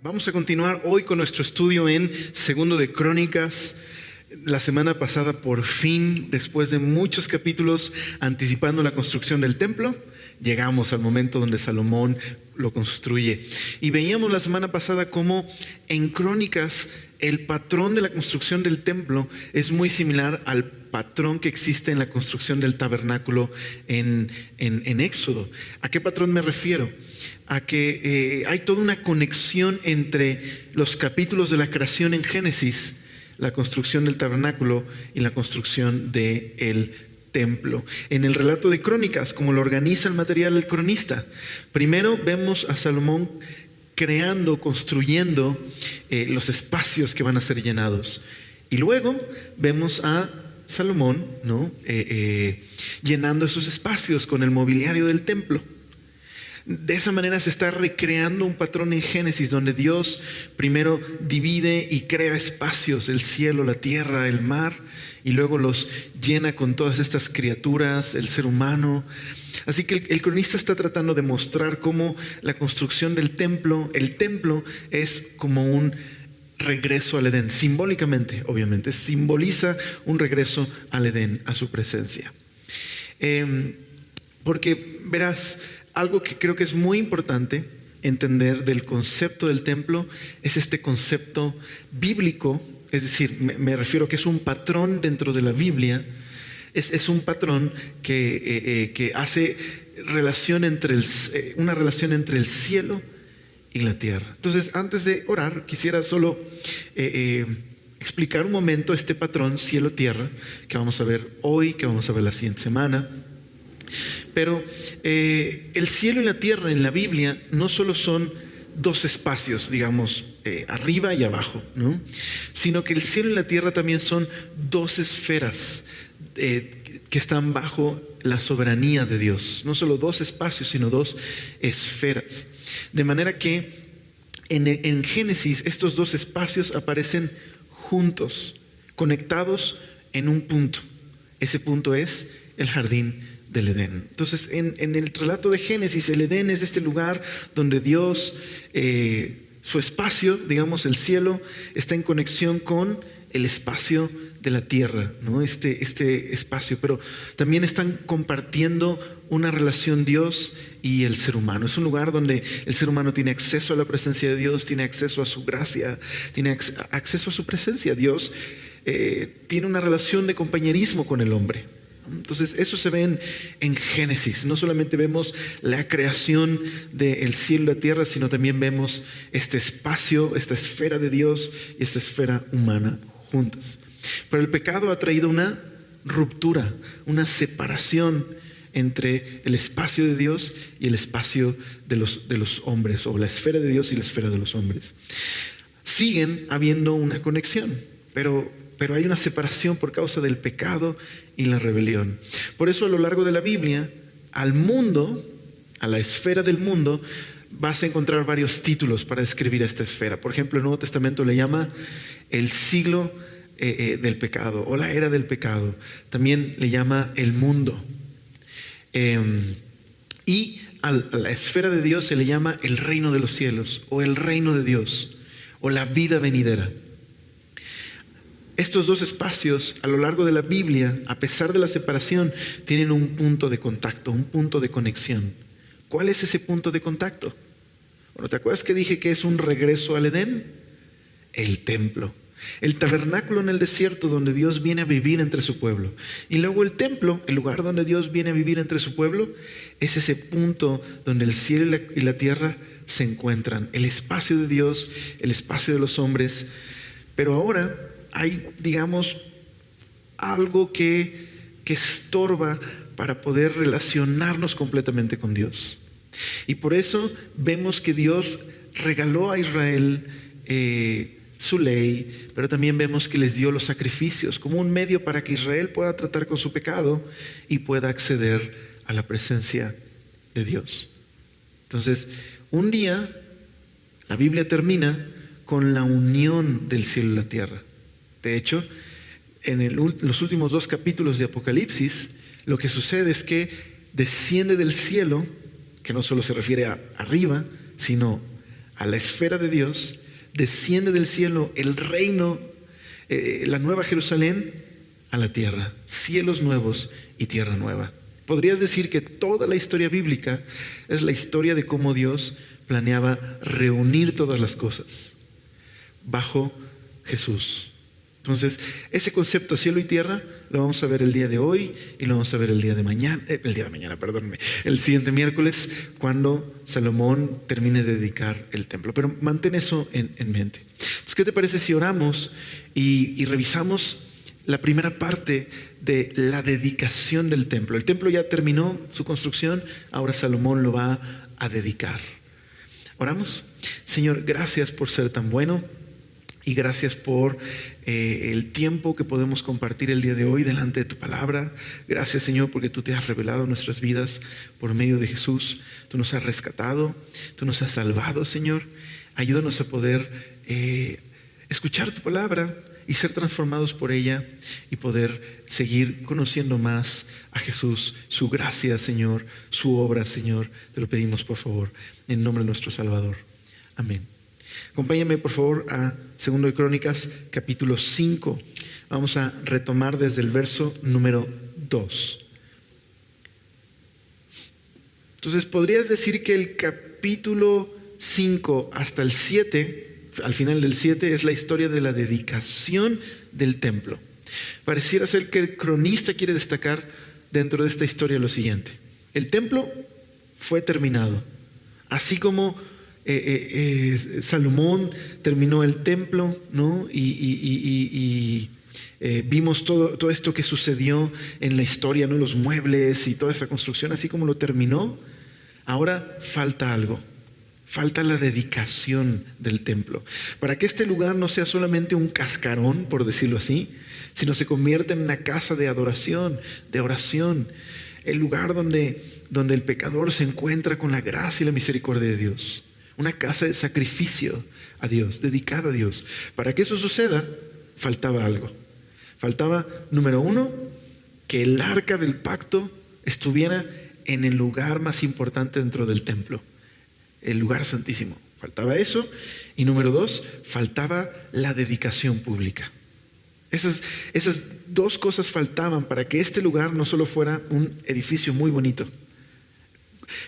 Vamos a continuar hoy con nuestro estudio en Segundo de Crónicas. La semana pasada, por fin, después de muchos capítulos anticipando la construcción del templo, llegamos al momento donde Salomón lo construye. Y veíamos la semana pasada cómo en Crónicas el patrón de la construcción del templo es muy similar al patrón que existe en la construcción del tabernáculo en Éxodo. ¿A qué patrón me refiero? A que hay toda una conexión entre los capítulos de la creación en Génesis, la construcción del tabernáculo y la construcción del templo. En el relato de Crónicas, como lo organiza el material el cronista, primero vemos a Salomón creando, construyendo los espacios que van a ser llenados. Y luego vemos a Salomón, llenando esos espacios con el mobiliario del templo. De esa manera se está recreando un patrón en Génesis donde Dios primero divide y crea espacios, el cielo, la tierra, el mar, y luego los llena con todas estas criaturas, el ser humano. Así que el cronista está tratando de mostrar cómo la construcción del templo, el templo es como un regreso al Edén, simbólicamente, obviamente, simboliza un regreso al Edén, a su presencia. Porque verás, algo que creo que es muy importante entender del concepto del templo es este concepto bíblico, es decir, me refiero a que es un patrón dentro de la Biblia, es un patrón que hace una relación entre el cielo y la tierra. Entonces, antes de orar, quisiera solo explicar un momento este patrón cielo-tierra que vamos a ver hoy, que vamos a ver la siguiente semana. Pero el cielo y la tierra en la Biblia no solo son dos espacios, digamos, arriba y abajo, ¿no? Sino que el cielo y la tierra también son dos esferas que están bajo la soberanía de Dios. No solo dos espacios, sino dos esferas. De manera que en Génesis estos dos espacios aparecen juntos, conectados en un punto. Ese punto es el jardín del Edén. Entonces, en el relato de Génesis, el Edén es este lugar donde Dios, su espacio, digamos el cielo, está en conexión con el espacio de la tierra, ¿no? Este espacio, pero también están compartiendo una relación Dios y el ser humano. Es un lugar donde el ser humano tiene acceso a la presencia de Dios, tiene acceso a su gracia, tiene acceso a su presencia. Dios tiene una relación de compañerismo con el hombre. Entonces eso se ve en Génesis. No solamente vemos la creación del cielo y la tierra, sino también vemos este espacio, esta esfera de Dios y esta esfera humana juntas. Pero el pecado ha traído una ruptura, una separación entre el espacio de Dios y el espacio de los hombres, o la esfera de Dios y la esfera de los hombres. Siguen habiendo una conexión, pero hay una separación por causa del pecado y la rebelión. Por eso a lo largo de la Biblia, al mundo, a la esfera del mundo, vas a encontrar varios títulos para describir esta esfera. Por ejemplo, el Nuevo Testamento le llama el siglo del pecado o la era del pecado. También le llama el mundo. Y a la esfera de Dios se le llama el reino de los cielos o el reino de Dios o la vida venidera. Estos dos espacios a lo largo de la Biblia, a pesar de la separación, tienen un punto de contacto, un punto de conexión. ¿Cuál es ese punto de contacto? Bueno, ¿te acuerdas que dije que es un regreso al Edén? El templo. El tabernáculo en el desierto donde Dios viene a vivir entre su pueblo. Y luego el templo, el lugar donde Dios viene a vivir entre su pueblo, es ese punto donde el cielo y la tierra se encuentran. El espacio de Dios, el espacio de los hombres. Pero ahora hay, digamos, algo que estorba para poder relacionarnos completamente con Dios. Y por eso vemos que Dios regaló a Israel su ley, pero también vemos que les dio los sacrificios como un medio para que Israel pueda tratar con su pecado y pueda acceder a la presencia de Dios. Entonces, un día la Biblia termina con la unión del cielo y la tierra. De hecho, en los últimos 2 capítulos de Apocalipsis, lo que sucede es que desciende del cielo, que no solo se refiere a arriba, sino a la esfera de Dios, desciende del cielo el reino, la nueva Jerusalén, a la tierra, cielos nuevos y tierra nueva. Podrías decir que toda la historia bíblica es la historia de cómo Dios planeaba reunir todas las cosas bajo Jesús. Entonces, ese concepto cielo y tierra lo vamos a ver el día de hoy y lo vamos a ver el siguiente miércoles, cuando Salomón termine de dedicar el templo. Pero mantén eso en mente. Entonces, ¿qué te parece si oramos y revisamos la primera parte de la dedicación del templo? El templo ya terminó su construcción, ahora Salomón lo va a dedicar. ¿Oramos? Señor, gracias por ser tan bueno. Y gracias por el tiempo que podemos compartir el día de hoy delante de tu palabra. Gracias, Señor, porque tú te has revelado en nuestras vidas por medio de Jesús. Tú nos has rescatado, tú nos has salvado, Señor. Ayúdanos a poder escuchar tu palabra y ser transformados por ella y poder seguir conociendo más a Jesús, su gracia, Señor, su obra, Señor. Te lo pedimos, por favor, en nombre de nuestro Salvador. Amén. Acompáñame por favor a 2 de Crónicas capítulo 5. Vamos a retomar desde el verso número 2. Entonces podrías decir que el capítulo 5 hasta el 7, al final del 7, es la historia de la dedicación del templo. Pareciera ser que el cronista quiere destacar dentro de esta historia lo siguiente: el templo fue terminado, así como Salomón terminó el templo, ¿no? Y vimos todo esto que sucedió en la historia, ¿no? Los muebles y toda esa construcción, así como lo terminó. Ahora falta algo. Falta la dedicación del templo, para que este lugar no sea solamente un cascarón, por decirlo así, sino se convierta en una casa de adoración, de oración, el lugar donde el pecador se encuentra con la gracia y la misericordia de Dios. Una casa de sacrificio a Dios, dedicada a Dios. Para que eso suceda, faltaba algo. Faltaba, número 1, que el arca del pacto estuviera en el lugar más importante dentro del templo, el lugar santísimo. Faltaba eso. Y número 2, faltaba la dedicación pública. Esas dos cosas faltaban para que este lugar no solo fuera un edificio muy bonito,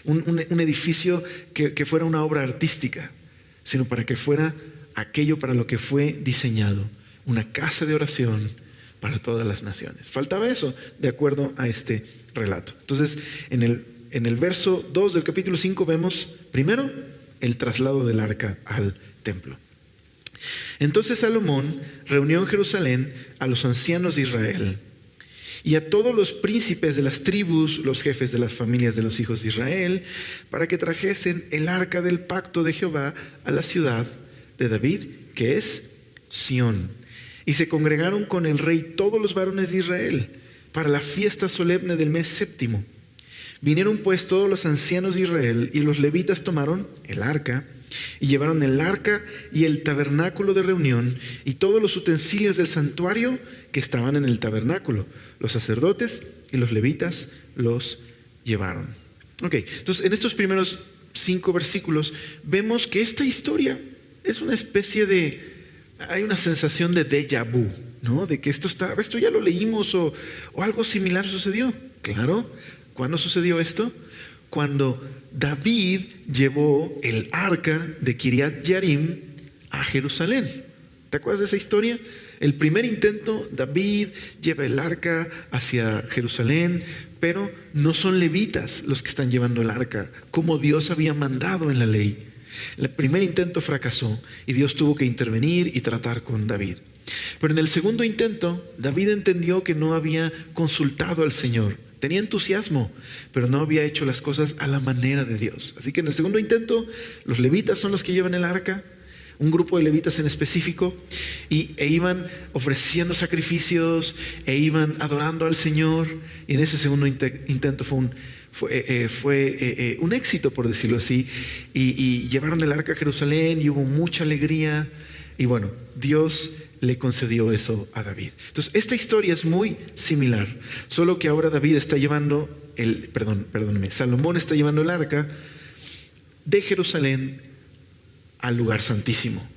un edificio que fuera una obra artística, sino para que fuera aquello para lo que fue diseñado, una casa de oración para todas las naciones. Faltaba eso de acuerdo a este relato. Entonces, en el verso 2 del capítulo 5 vemos primero el traslado del arca al templo. Entonces Salomón reunió en Jerusalén a los ancianos de Israel y a todos los príncipes de las tribus, los jefes de las familias de los hijos de Israel, para que trajesen el arca del pacto de Jehová a la ciudad de David, que es Sión. Y se congregaron con el rey todos los varones de Israel para la fiesta solemne del mes séptimo. Vinieron pues todos los ancianos de Israel, y los levitas tomaron el arca, y llevaron el arca y el tabernáculo de reunión y todos los utensilios del santuario que estaban en el tabernáculo. Los sacerdotes y los levitas los llevaron. Ok, entonces en estos primeros 5 versículos vemos que esta historia es una especie de, hay una sensación de déjà vu, ¿no? De que esto ya lo leímos o algo similar sucedió. Claro, ¿cuándo sucedió esto? Cuando David llevó el arca de Kiriat Yarim a Jerusalén. ¿Te acuerdas de esa historia? El primer intento, David lleva el arca hacia Jerusalén, pero no son levitas los que están llevando el arca, como Dios había mandado en la ley. El primer intento fracasó y Dios tuvo que intervenir y tratar con David. Pero en el segundo intento, David entendió que no había consultado al Señor. Tenía entusiasmo, pero no había hecho las cosas a la manera de Dios. Así que en el segundo intento, los levitas son los que llevan el arca, un grupo de levitas en específico, e iban ofreciendo sacrificios, e iban adorando al Señor. Y en ese segundo intento fue un éxito, por decirlo así, y llevaron el arca a Jerusalén y hubo mucha alegría. Y bueno, Dios le concedió eso a David. Entonces, esta historia es muy similar, solo que ahora David está llevando Salomón está llevando el arca de Jerusalén al lugar santísimo,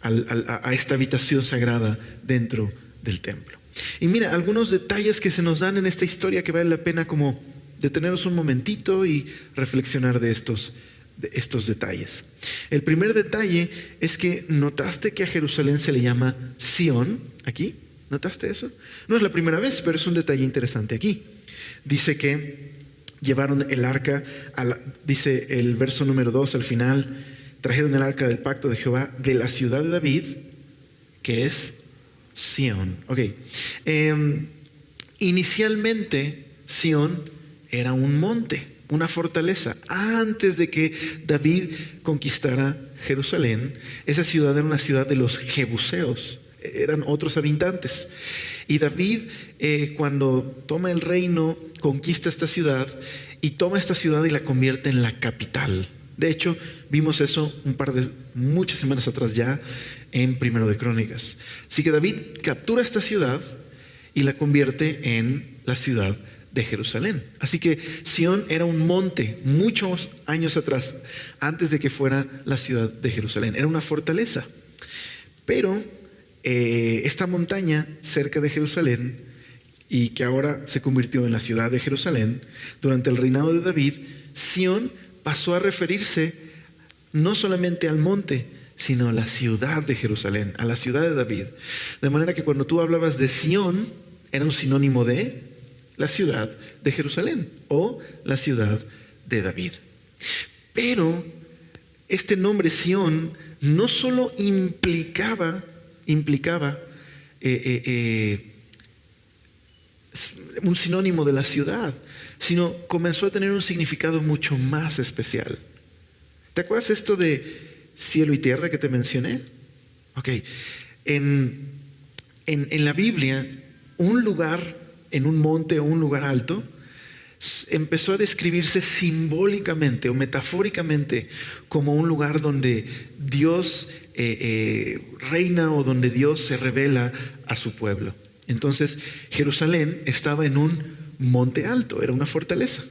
a esta habitación sagrada dentro del templo. Y mira, algunos detalles que se nos dan en esta historia que vale la pena como detenernos un momentito y reflexionar de estos detalles. El primer detalle es que notaste que a Jerusalén se le llama Sión aquí. ¿Notaste eso? No es la primera vez, pero es un detalle interesante aquí. Dice que llevaron el arca, dice el verso número 2 al final, trajeron el arca del pacto de Jehová de la ciudad de David, que es Sión. Ok. Inicialmente, Sión era un monte, una fortaleza. Antes de que David conquistara Jerusalén, esa ciudad era una ciudad de los jebuseos, eran otros habitantes. Y David, cuando toma el reino, conquista esta ciudad y toma esta ciudad y la convierte en la capital. De hecho, vimos eso muchas semanas atrás ya en Primero de Crónicas. Así que David captura esta ciudad y la convierte en la ciudad de Jerusalén. Así que Sión era un monte muchos años atrás, antes de que fuera la ciudad de Jerusalén. Era una fortaleza. Pero esta montaña cerca de Jerusalén, y que ahora se convirtió en la ciudad de Jerusalén, durante el reinado de David, Sión pasó a referirse no solamente al monte, sino a la ciudad de Jerusalén, a la ciudad de David. De manera que cuando tú hablabas de Sión, era un sinónimo de la ciudad de Jerusalén o la ciudad de David. Pero este nombre Sión no solo implicaba un sinónimo de la ciudad, sino comenzó a tener un significado mucho más especial. ¿Te acuerdas esto de cielo y tierra que te mencioné? Ok. En la Biblia, un lugar en un monte o un lugar alto empezó a describirse simbólicamente o metafóricamente como un lugar donde Dios reina o donde Dios se revela a su pueblo. Entonces, Jerusalén estaba en un monte alto, era una fortaleza.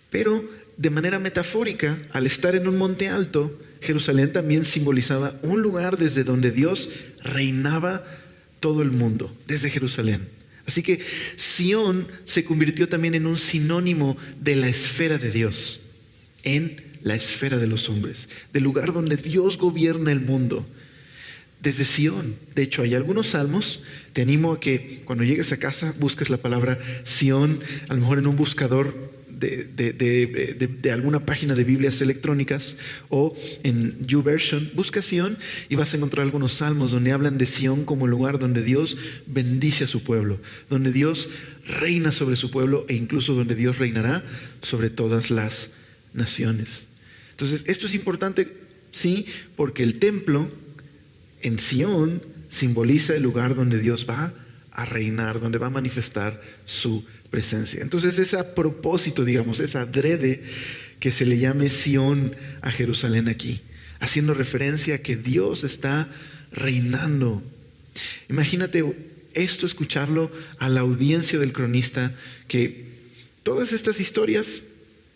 Pero de manera metafórica, al estar en un monte alto, Jerusalén también simbolizaba un lugar desde donde Dios reinaba todo el mundo, desde Jerusalén. Así que Sión se convirtió también en un sinónimo de la esfera de Dios, en la esfera de los hombres, del lugar donde Dios gobierna el mundo. Desde Sión. De hecho, hay algunos salmos. Te animo a que cuando llegues a casa busques la palabra Sión, a lo mejor en un buscador de alguna página de Biblias electrónicas o en YouVersion. Busca Sión y vas a encontrar algunos salmos donde hablan de Sión como el lugar donde Dios bendice a su pueblo, donde Dios reina sobre su pueblo e incluso donde Dios reinará sobre todas las naciones. Entonces, esto es importante, sí, porque el templo en Sión simboliza el lugar donde Dios va a reinar, donde va a manifestar su presencia. Entonces es a propósito, digamos, es adrede que se le llame Sión a Jerusalén aquí, haciendo referencia a que Dios está reinando. Imagínate esto, escucharlo a la audiencia del cronista, que todas estas historias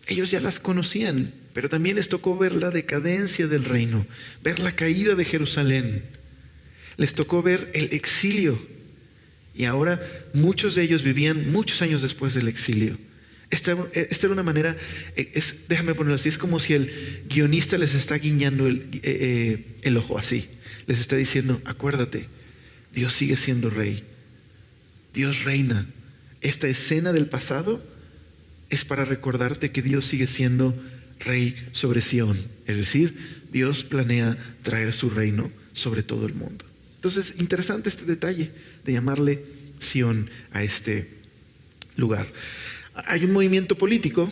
ellos ya las conocían, pero también les tocó ver la decadencia del reino, ver la caída de Jerusalén. Les tocó ver el exilio. Y ahora muchos de ellos vivían muchos años después del exilio. Esta era una manera, déjame ponerlo así, es como si el guionista les está guiñando el ojo así. Les está diciendo, acuérdate, Dios sigue siendo rey. Dios reina. Esta escena del pasado es para recordarte que Dios sigue siendo rey sobre Sión. Es decir, Dios planea traer su reino sobre todo el mundo. Entonces, interesante este detalle de llamarle Sión a este lugar. Hay un movimiento político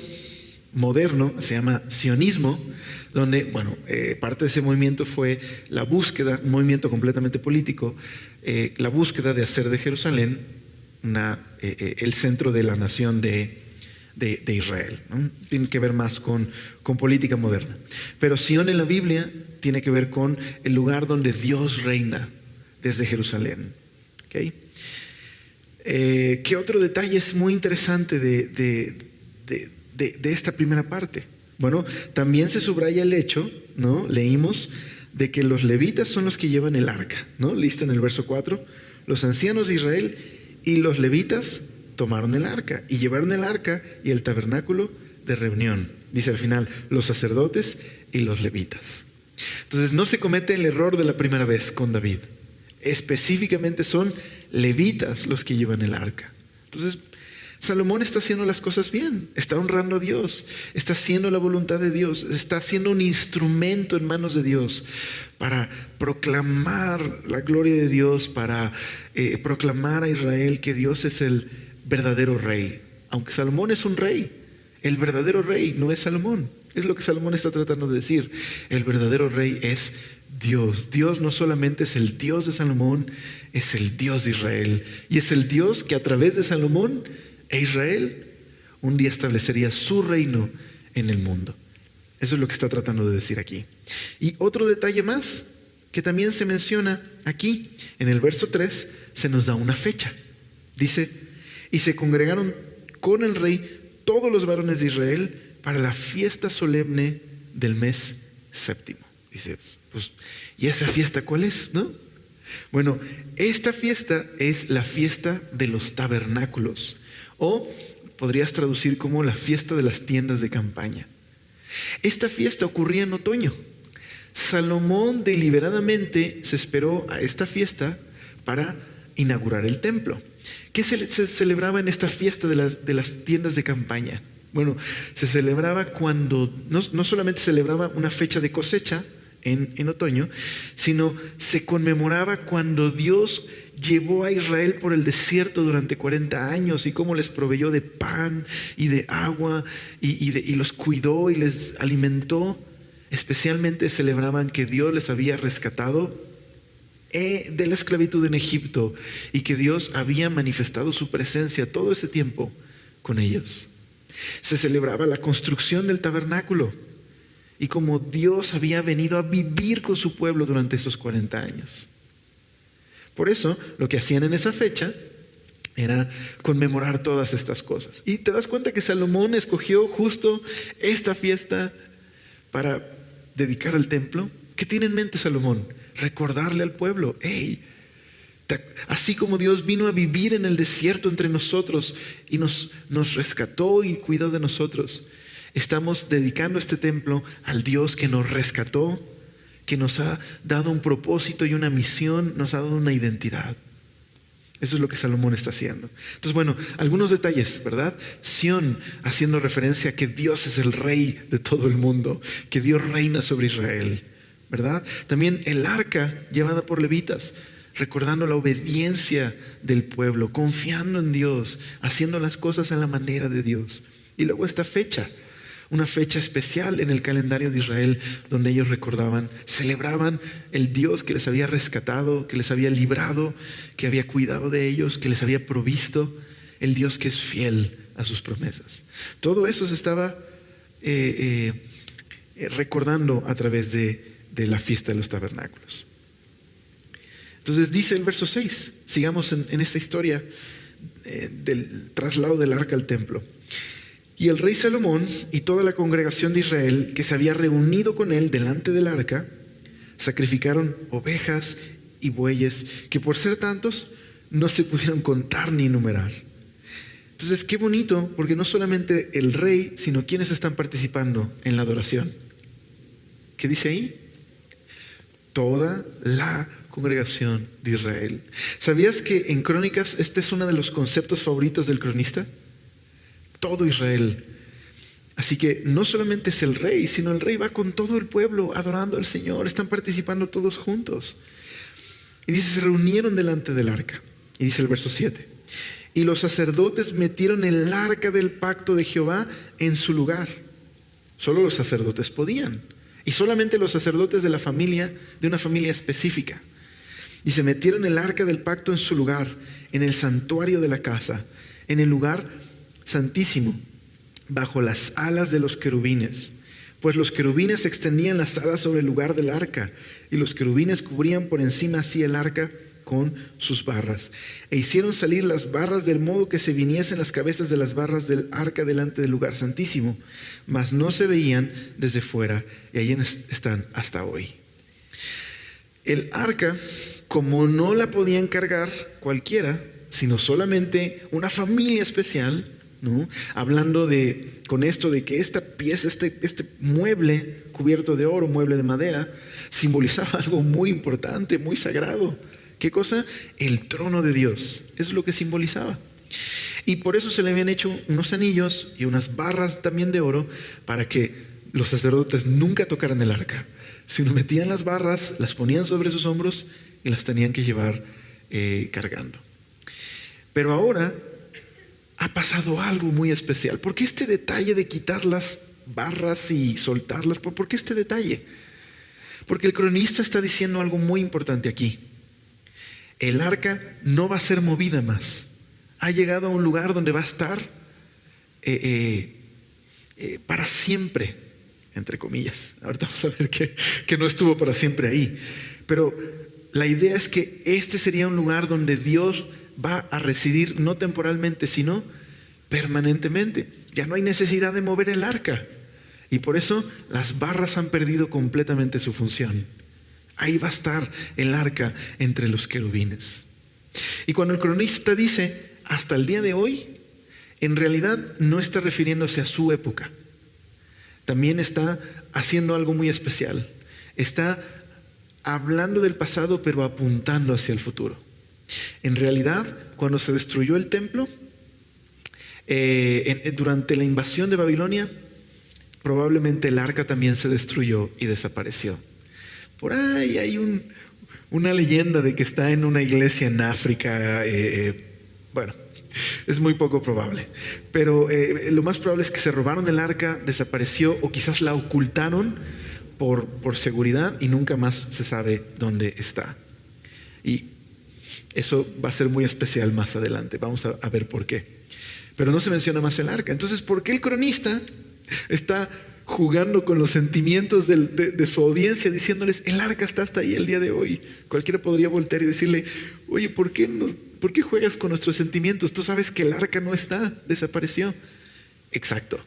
moderno, se llama sionismo, donde, parte de ese movimiento fue la búsqueda, un movimiento completamente político, la búsqueda de hacer de Jerusalén el centro de la nación de Israel, ¿no? Tiene que ver más con política moderna. Pero Sión en la Biblia tiene que ver con el lugar donde Dios reina desde Jerusalén. ¿Okay? ¿Qué otro detalle es muy interesante de esta primera parte? Bueno, también se subraya el hecho, ¿no? Leímos de que los levitas son los que llevan el arca, ¿no? Lista en el verso 4. Los ancianos de Israel y los levitas tomaron el arca y llevaron el arca y el tabernáculo de reunión. Dice al final, los sacerdotes y los levitas. Entonces no se comete el error de la primera vez con David. Específicamente son levitas los que llevan el arca. Entonces Salomón está haciendo las cosas bien, está honrando a Dios, está haciendo la voluntad de Dios, está haciendo un instrumento en manos de Dios para proclamar la gloria de Dios, para proclamar a Israel que Dios es el verdadero rey. Aunque Salomón es un rey, el verdadero rey no es Salomón. Es lo que Salomón está tratando de decir. El verdadero rey es Dios. Dios no solamente es el Dios de Salomón, es el Dios de Israel. Y es el Dios que a través de Salomón e Israel un día establecería su reino en el mundo. Eso es lo que está tratando de decir aquí. Y otro detalle más que también se menciona aquí, en el verso 3, se nos da una fecha. Dice, y se congregaron con el rey todos los varones de Israel para la fiesta solemne del mes séptimo. Dice, pues, ¿y esa fiesta cuál es? ¿No? Bueno, esta fiesta es la fiesta de los tabernáculos, o podrías traducir como la fiesta de las tiendas de campaña. Esta fiesta ocurría en otoño. Salomón deliberadamente se esperó a esta fiesta para inaugurar el templo. ¿Qué se celebraba en esta fiesta de las tiendas de campaña? Bueno, se celebraba cuando, no solamente celebraba una fecha de cosecha en otoño, sino se conmemoraba cuando Dios llevó a Israel por el desierto durante 40 años y cómo les proveyó de pan y de agua y los cuidó y les alimentó. Especialmente celebraban que Dios les había rescatado de la esclavitud en Egipto y que Dios había manifestado su presencia todo ese tiempo con ellos. Se celebraba la construcción del tabernáculo y como Dios había venido a vivir con su pueblo durante esos 40 años. Por eso, lo que hacían en esa fecha era conmemorar todas estas cosas. Y te das cuenta que Salomón escogió justo esta fiesta para dedicar al templo. ¿Qué tiene en mente Salomón? Recordarle al pueblo, hey, así como Dios vino a vivir en el desierto entre nosotros y nos rescató y cuidó de nosotros, estamos dedicando este templo al Dios que nos rescató, que nos ha dado un propósito y una misión, nos ha dado una identidad. Eso es lo que Salomón está haciendo. Entonces, bueno, algunos detalles, ¿verdad? Sión, haciendo referencia a que Dios es el rey de todo el mundo, que Dios reina sobre Israel, ¿verdad? También el arca llevada por levitas, recordando la obediencia del pueblo, confiando en Dios, haciendo las cosas a la manera de Dios. Y luego esta fecha, una fecha especial en el calendario de Israel, donde ellos recordaban, celebraban el Dios que les había rescatado, que les había librado, que había cuidado de ellos, que les había provisto, el Dios que es fiel a sus promesas. Todo eso se estaba recordando a través de la fiesta de los tabernáculos. Entonces dice el verso 6, sigamos en esta historia del traslado del arca al templo. Y el rey Salomón y toda la congregación de Israel que se había reunido con él delante del arca, sacrificaron ovejas y bueyes que por ser tantos no se pudieron contar ni numerar. Entonces qué bonito, porque no solamente el rey, sino quienes están participando en la adoración. ¿Qué dice ahí? Toda la congregación de Israel. ¿Sabías que en Crónicas este es uno de los conceptos favoritos del cronista? Todo Israel. Así que no solamente es el rey, sino el rey va con todo el pueblo adorando al Señor. Están participando todos juntos. Y dice, se reunieron delante del arca. Y dice el verso 7. Y los sacerdotes metieron el arca del pacto de Jehová en su lugar. Solo los sacerdotes podían. Y solamente los sacerdotes de la familia, de una familia específica. Y se metieron el arca del pacto en su lugar, en el santuario de la casa, en el lugar santísimo, bajo las alas de los querubines, pues los querubines extendían las alas sobre el lugar del arca, y los querubines cubrían por encima así el arca con sus barras. E hicieron salir las barras del modo que se viniesen las cabezas de las barras del arca delante del lugar santísimo, mas no se veían desde fuera, y ahí están hasta hoy. El arca, como no la podían cargar cualquiera, sino solamente una familia especial, ¿no? Hablando con esto de que esta pieza, este mueble cubierto de oro, mueble de madera, simbolizaba algo muy importante, muy sagrado. ¿Qué cosa? El trono de Dios. Eso es lo que simbolizaba. Y por eso se le habían hecho unos anillos y unas barras también de oro para que los sacerdotes nunca tocaran el arca. Sino metían las barras, las ponían sobre sus hombros y las tenían que llevar cargando. Pero ahora ha pasado algo muy especial. ¿Por qué este detalle de quitar las barras y soltarlas? ¿Por qué este detalle? Porque el cronista está diciendo algo muy importante aquí. El arca no va a ser movida más. Ha llegado a un lugar donde va a estar para siempre, entre comillas. Ahorita vamos a ver que no estuvo para siempre ahí. Pero la idea es que este sería un lugar donde Dios va a residir no temporalmente, sino permanentemente. Ya no hay necesidad de mover el arca. Y por eso las barras han perdido completamente su función. Ahí va a estar el arca entre los querubines. Y cuando el cronista dice hasta el día de hoy, en realidad no está refiriéndose a su época. También está haciendo algo muy especial. Está hablando del pasado, pero apuntando hacia el futuro. En realidad, cuando se destruyó el templo, durante la invasión de Babilonia, probablemente el arca también se destruyó y desapareció. Por ahí hay una leyenda de que está en una iglesia en África. Bueno, es muy poco probable. Pero lo más probable es que se robaron el arca, desapareció o quizás la ocultaron por seguridad y nunca más se sabe dónde está. Y eso va a ser muy especial más adelante. Vamos a ver por qué. Pero no se menciona más el arca. Entonces, ¿por qué el cronista está jugando con los sentimientos de su audiencia, diciéndoles, el arca está hasta ahí el día de hoy? Cualquiera podría voltear y decirle, oye, ¿por qué juegas con nuestros sentimientos? Tú sabes que el arca no está, desapareció. Exacto.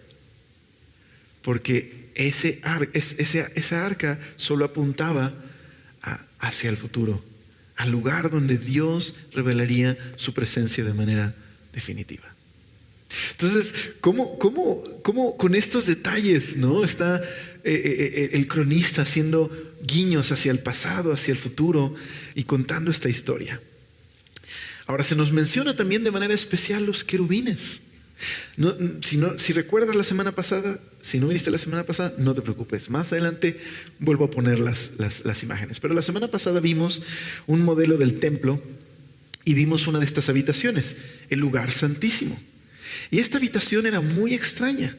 Porque esa arca solo apuntaba hacia el futuro, al lugar donde Dios revelaría su presencia de manera definitiva. Entonces, ¿cómo con estos detalles, ¿no? Está el cronista haciendo guiños hacia el pasado, hacia el futuro y contando esta historia? Ahora se nos menciona también de manera especial los querubines. Si recuerdas la semana pasada, si no viniste la semana pasada, no te preocupes. Más adelante vuelvo a poner las imágenes. Pero la semana pasada vimos un modelo del templo y vimos una de estas habitaciones, el lugar santísimo. Y esta habitación era muy extraña.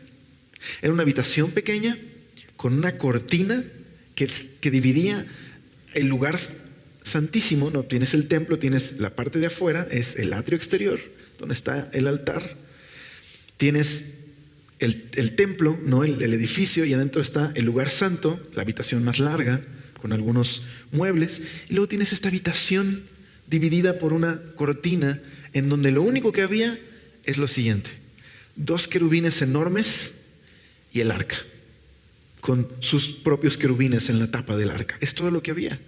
Era una habitación pequeña con una cortina que dividía el lugar santísimo. No, tienes el templo, tienes la parte de afuera, es el atrio exterior, donde está el altar. Tienes el templo, ¿no? el edificio, y adentro está el lugar santo, la habitación más larga, con algunos muebles. Y luego tienes esta habitación dividida por una cortina, en donde lo único que había es lo siguiente: 2 querubines enormes y el arca, con sus propios querubines en la tapa del arca. Es todo lo que había.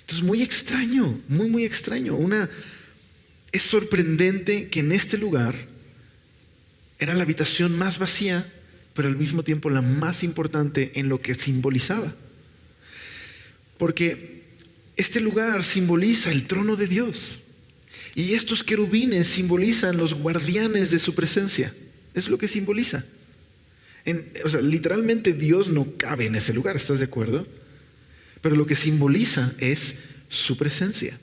Entonces, muy extraño, muy extraño. Es sorprendente que en este lugar era la habitación más vacía, pero al mismo tiempo la más importante en lo que simbolizaba. Porque este lugar simboliza el trono de Dios. Y estos querubines simbolizan los guardianes de su presencia. Es lo que simboliza. Literalmente Dios no cabe en ese lugar, ¿estás de acuerdo? Pero lo que simboliza es su presencia.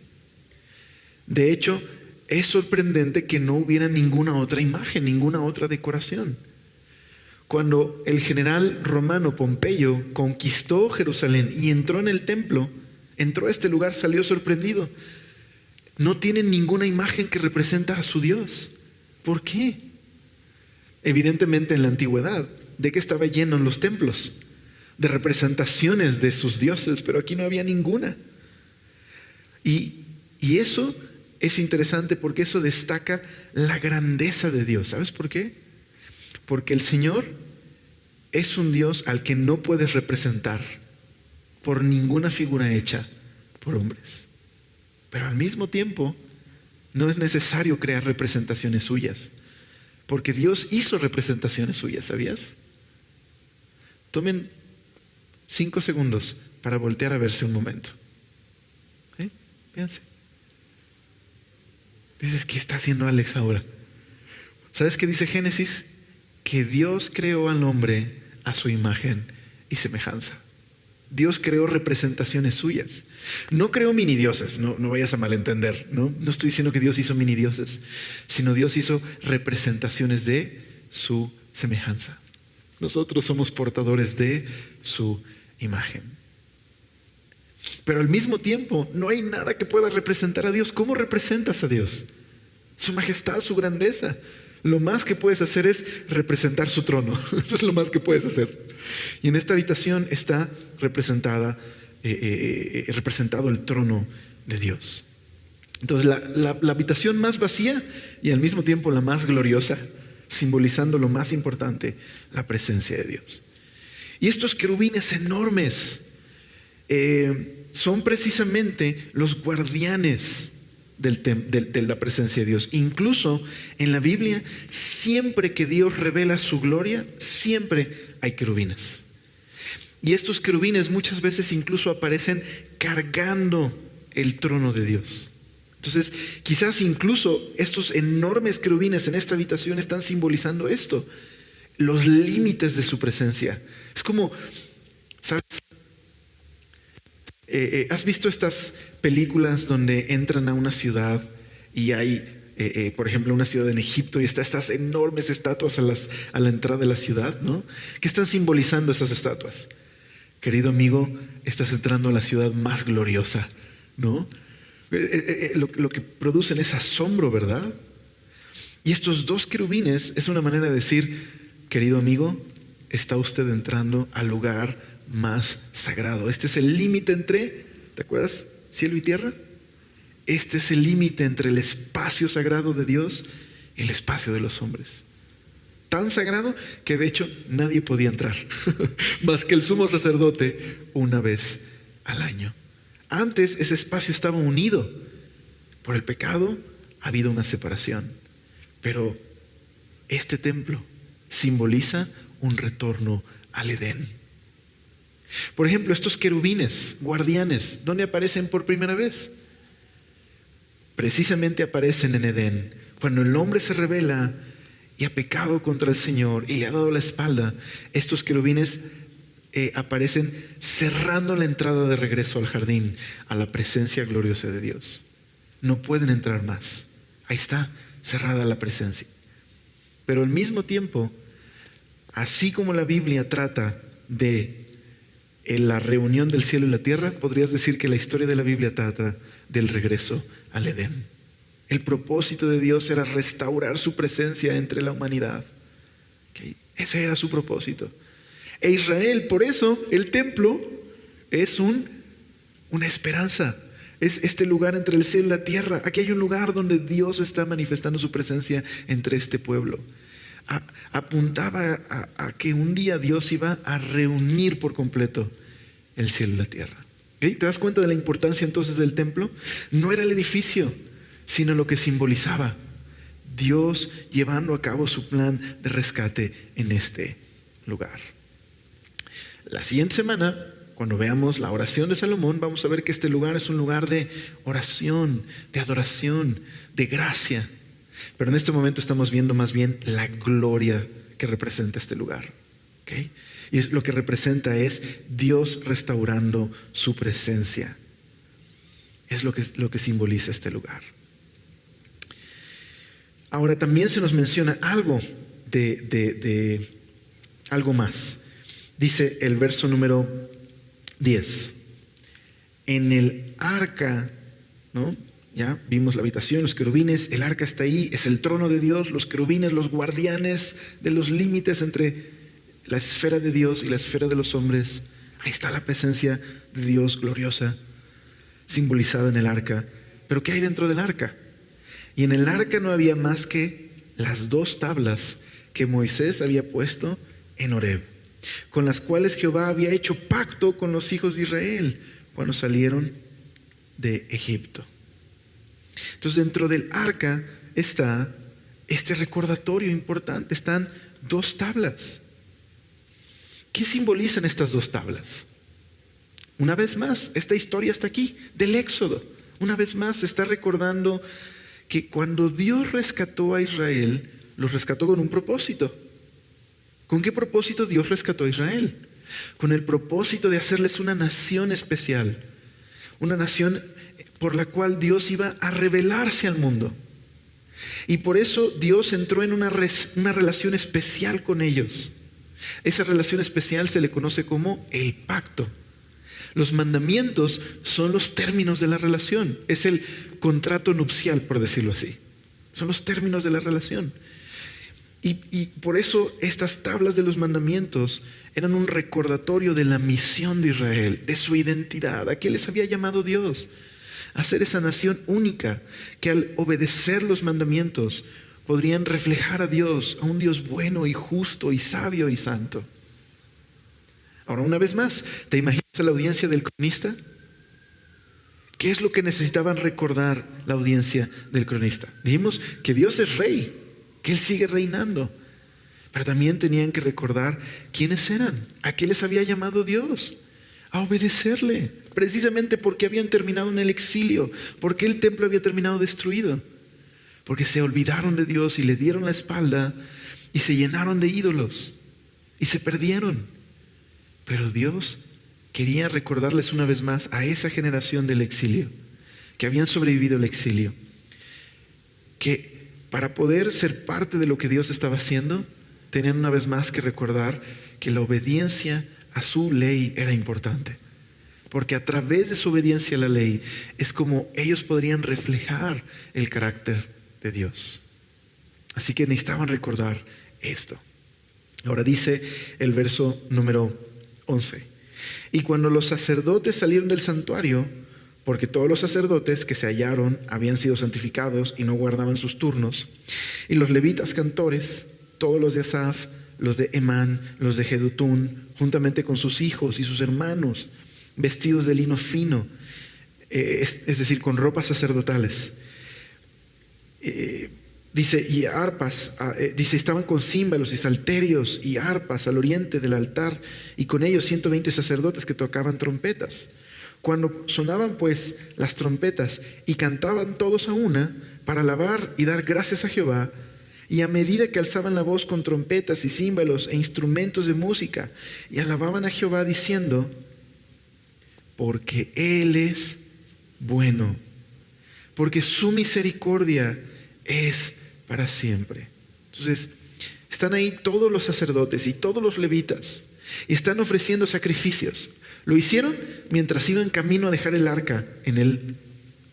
De hecho, es sorprendente que no hubiera ninguna otra imagen, ninguna otra decoración. Cuando el general romano Pompeyo conquistó Jerusalén y entró en el templo, entró a este lugar, salió sorprendido. No tienen ninguna imagen que representa a su Dios. ¿Por qué? Evidentemente en la antigüedad, ¿de qué estaba lleno en los templos? De representaciones de sus dioses, pero aquí no había ninguna. Y Y eso es interesante porque eso destaca la grandeza de Dios. ¿Sabes por qué? Porque el Señor es un Dios al que no puedes representar por ninguna figura hecha por hombres. Pero al mismo tiempo, no es necesario crear representaciones suyas, porque Dios hizo representaciones suyas, ¿sabías? Tomen 5 segundos para voltear a verse un momento. Fíjense. Dices, ¿qué está haciendo Alex ahora? ¿Sabes qué dice Génesis? Que Dios creó al hombre a su imagen y semejanza. Dios creó representaciones suyas. No creó mini dioses, no vayas a malentender, ¿no? No estoy diciendo que Dios hizo mini dioses, sino Dios hizo representaciones de su semejanza. Nosotros somos portadores de su imagen. Pero al mismo tiempo, no hay nada que pueda representar a Dios. ¿Cómo representas a Dios? Su majestad, su grandeza. Lo más que puedes hacer es representar su trono. Eso es lo más que puedes hacer. Y en esta habitación está representado el trono de Dios. Entonces la habitación más vacía y al mismo tiempo la más gloriosa, simbolizando lo más importante, la presencia de Dios. Y estos querubines enormes son precisamente los guardianes de la presencia de Dios. Incluso en la Biblia, siempre que Dios revela su gloria, siempre hay querubines. Y estos querubines muchas veces incluso aparecen cargando el trono de Dios. Entonces, quizás incluso estos enormes querubines en esta habitación están simbolizando esto, los límites de su presencia. Es como, ¿sabes? ¿Has visto estas películas donde entran a una ciudad y hay, por ejemplo, una ciudad en Egipto y están estas enormes estatuas a la entrada de la ciudad, ¿no? ¿Qué están simbolizando esas estatuas? Querido amigo, estás entrando a la ciudad más gloriosa, ¿no? Lo que producen es asombro, ¿verdad? Y estos dos querubines es una manera de decir, querido amigo, está usted entrando al lugar más sagrado. Este es el límite entre, ¿te acuerdas? Cielo y tierra. Este es el límite entre el espacio sagrado de Dios y el espacio de los hombres. Tan sagrado que de hecho nadie podía entrar, más que el sumo sacerdote una vez al año. Antes ese espacio estaba unido. Por el pecado ha habido una separación. Pero este templo simboliza un retorno al Edén. Por ejemplo, estos querubines, guardianes, ¿dónde aparecen por primera vez? Precisamente aparecen en Edén. Cuando el hombre se rebela y ha pecado contra el Señor y le ha dado la espalda, estos querubines aparecen cerrando la entrada de regreso al jardín, a la presencia gloriosa de Dios. No pueden entrar más. Ahí está, cerrada la presencia. Pero al mismo tiempo, así como la Biblia trata de la reunión del cielo y la tierra, podrías decir que la historia de la Biblia trata del regreso al Edén. El propósito de Dios era restaurar su presencia entre la humanidad. Ese era su propósito. E Israel, por eso, el templo es una esperanza. Es este lugar entre el cielo y la tierra. Aquí hay un lugar donde Dios está manifestando su presencia entre este pueblo. Apuntaba a que un día Dios iba a reunir por completo el cielo y la tierra. ¿Okay? ¿Te das cuenta de la importancia entonces del templo? No era el edificio, sino lo que simbolizaba. Dios llevando a cabo su plan de rescate en este lugar. La siguiente semana, cuando veamos la oración de Salomón, vamos a ver que este lugar es un lugar de oración, de adoración, de gracia. Pero en este momento estamos viendo más bien la gloria que representa este lugar. ¿Okay? Y lo que representa es Dios restaurando su presencia. Es lo que simboliza este lugar. Ahora también se nos menciona algo de algo más. Dice el verso número 10. En el arca, ¿no? Ya vimos la habitación, los querubines, el arca está ahí, es el trono de Dios, los querubines, los guardianes de los límites entre la esfera de Dios y la esfera de los hombres. Ahí está la presencia de Dios gloriosa, simbolizada en el arca. pero ¿qué hay dentro del arca? Y en el arca no había más que las 2 tablas que Moisés había puesto en Horeb, con las cuales Jehová había hecho pacto con los hijos de Israel cuando salieron de Egipto. Entonces, dentro del arca está este recordatorio importante. Están 2 tablas. ¿Qué simbolizan estas 2 tablas? Una vez más, esta historia está aquí, del Éxodo. Una vez más se está recordando que cuando Dios rescató a Israel, los rescató con un propósito. ¿Con qué propósito Dios rescató a Israel? Con el propósito de hacerles una nación especial, una nación por la cual Dios iba a revelarse al mundo. Y por eso Dios entró en una relación especial con ellos. Esa relación especial se le conoce como el pacto. Los mandamientos son los términos de la relación. Es el contrato nupcial, por decirlo así. Son los términos de la relación. Y por eso estas tablas de los mandamientos eran un recordatorio de la misión de Israel, de su identidad, a qué les había llamado Dios. A ser esa nación única que al obedecer los mandamientos podrían reflejar a Dios, a un Dios bueno y justo y sabio y santo. Ahora, una vez más, ¿te imaginas a la audiencia del cronista? ¿Qué es lo que necesitaban recordar la audiencia del cronista? Dijimos que Dios es rey, que Él sigue reinando. Pero también tenían que recordar quiénes eran, a qué les había llamado Dios, a obedecerle, precisamente porque habían terminado en el exilio, porque el templo había terminado destruido, porque se olvidaron de Dios y le dieron la espalda y se llenaron de ídolos y se perdieron. Pero Dios quería recordarles una vez más a esa generación del exilio, que habían sobrevivido al exilio, que para poder ser parte de lo que Dios estaba haciendo, tenían una vez más que recordar que la obediencia a su ley era importante. Porque a través de su obediencia a la ley es como ellos podrían reflejar el carácter de Dios. Así que necesitaban recordar esto. Ahora dice el verso número 11. Y cuando los sacerdotes salieron del santuario, porque todos los sacerdotes que se hallaron habían sido santificados y no guardaban sus turnos, y los levitas cantores, todos los de Asaf, los de Emán, los de Jedutún, juntamente con sus hijos y sus hermanos, vestidos de lino fino, es decir, con ropas sacerdotales. Dice, y arpas, estaban con címbalos y salterios y arpas al oriente del altar, y con ellos 120 sacerdotes que tocaban trompetas. Cuando sonaban pues las trompetas y cantaban todos a una para alabar y dar gracias a Jehová, y a medida que alzaban la voz con trompetas y címbalos e instrumentos de música, y alababan a Jehová diciendo, porque Él es bueno, porque su misericordia es para siempre. Entonces, están ahí todos los sacerdotes y todos los levitas, y están ofreciendo sacrificios. Lo hicieron mientras iban camino a dejar el arca en el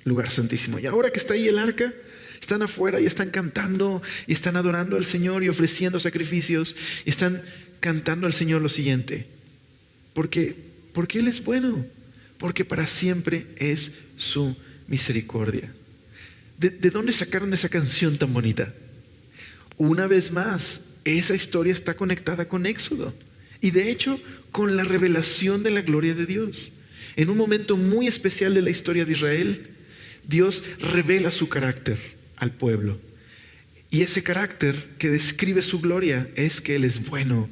lugar santísimo. Y ahora que está ahí el arca, están afuera y están cantando y están adorando al Señor y ofreciendo sacrificios. Y están cantando al Señor lo siguiente: porque Él es bueno, porque para siempre es su misericordia. ¿De dónde sacaron esa canción tan bonita? Una vez más, esa historia está conectada con Éxodo. Y de hecho, con la revelación de la gloria de Dios. En un momento muy especial de la historia de Israel, Dios revela su carácter al pueblo. Y ese carácter que describe su gloria es que Él es bueno,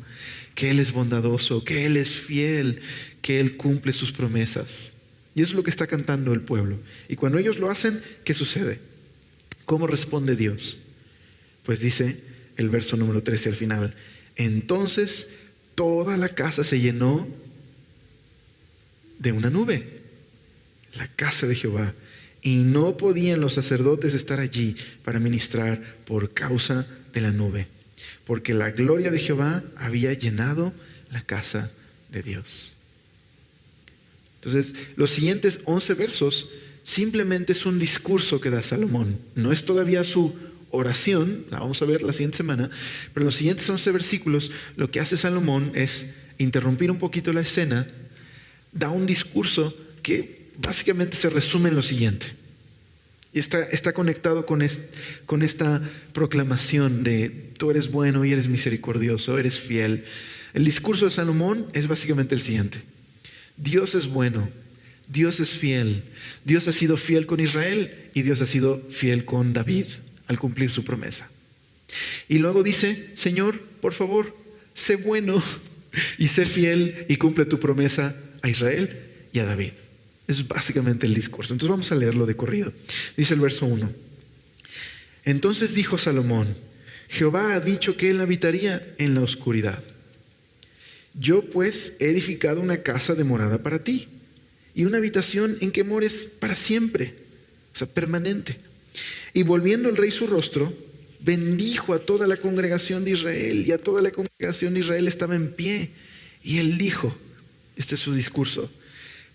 que Él es bondadoso, que Él es fiel, que Él cumple sus promesas. Y eso es lo que está cantando el pueblo. Y cuando ellos lo hacen, ¿qué sucede? ¿Cómo responde Dios? Pues dice el verso número 13 al final: entonces toda la casa se llenó de una nube, la casa de Jehová, y no podían los sacerdotes estar allí para ministrar por causa de la nube, porque la gloria de Jehová había llenado la casa de Dios. Entonces, los siguientes 11 versos simplemente es un discurso que da Salomón. No es todavía su oración, la vamos a ver la siguiente semana, pero los siguientes 11 versículos lo que hace Salomón es interrumpir un poquito la escena, da un discurso que básicamente se resume en lo siguiente: Y está conectado con esta proclamación de tú eres bueno y eres misericordioso, eres fiel. El discurso de Salomón es básicamente el siguiente: Dios es bueno, Dios es fiel, Dios ha sido fiel con Israel y Dios ha sido fiel con David al cumplir su promesa. Y luego dice: Señor, por favor, sé bueno y sé fiel y cumple tu promesa a Israel y a David. Es básicamente el discurso. Entonces vamos a leerlo de corrido. Dice el verso 1. Entonces dijo Salomón: Jehová ha dicho que él habitaría en la oscuridad. Yo pues he edificado una casa de morada para ti, y una habitación en que mores para siempre, o sea, permanente. Y volviendo el rey su rostro, bendijo a toda la congregación de Israel, y a toda la congregación de Israel estaba en pie. Y él dijo, este es su discurso: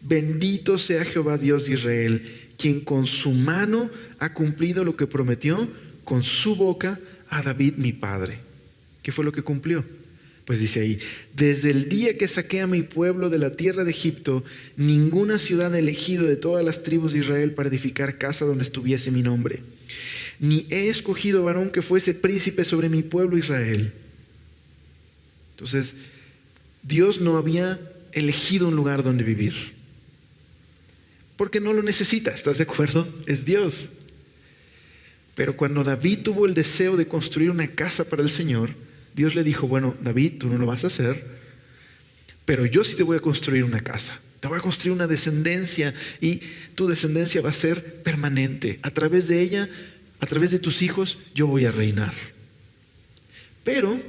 bendito sea Jehová Dios de Israel, quien con su mano ha cumplido lo que prometió con su boca a David mi padre. ¿Qué fue lo que cumplió? Pues dice ahí: desde el día que saqué a mi pueblo de la tierra de Egipto, ninguna ciudad he elegido de todas las tribus de Israel para edificar casa donde estuviese mi nombre, ni he escogido varón que fuese príncipe sobre mi pueblo Israel. Entonces, Dios no había elegido un lugar donde vivir, porque no lo necesita, ¿estás de acuerdo? Es Dios. Pero cuando David tuvo el deseo de construir una casa para el Señor, Dios le dijo: bueno, David, tú no lo vas a hacer, pero yo sí te voy a construir una casa. Te voy a construir una descendencia, y tu descendencia va a ser permanente. A través de ella, a través de tus hijos, yo voy a reinar. Pero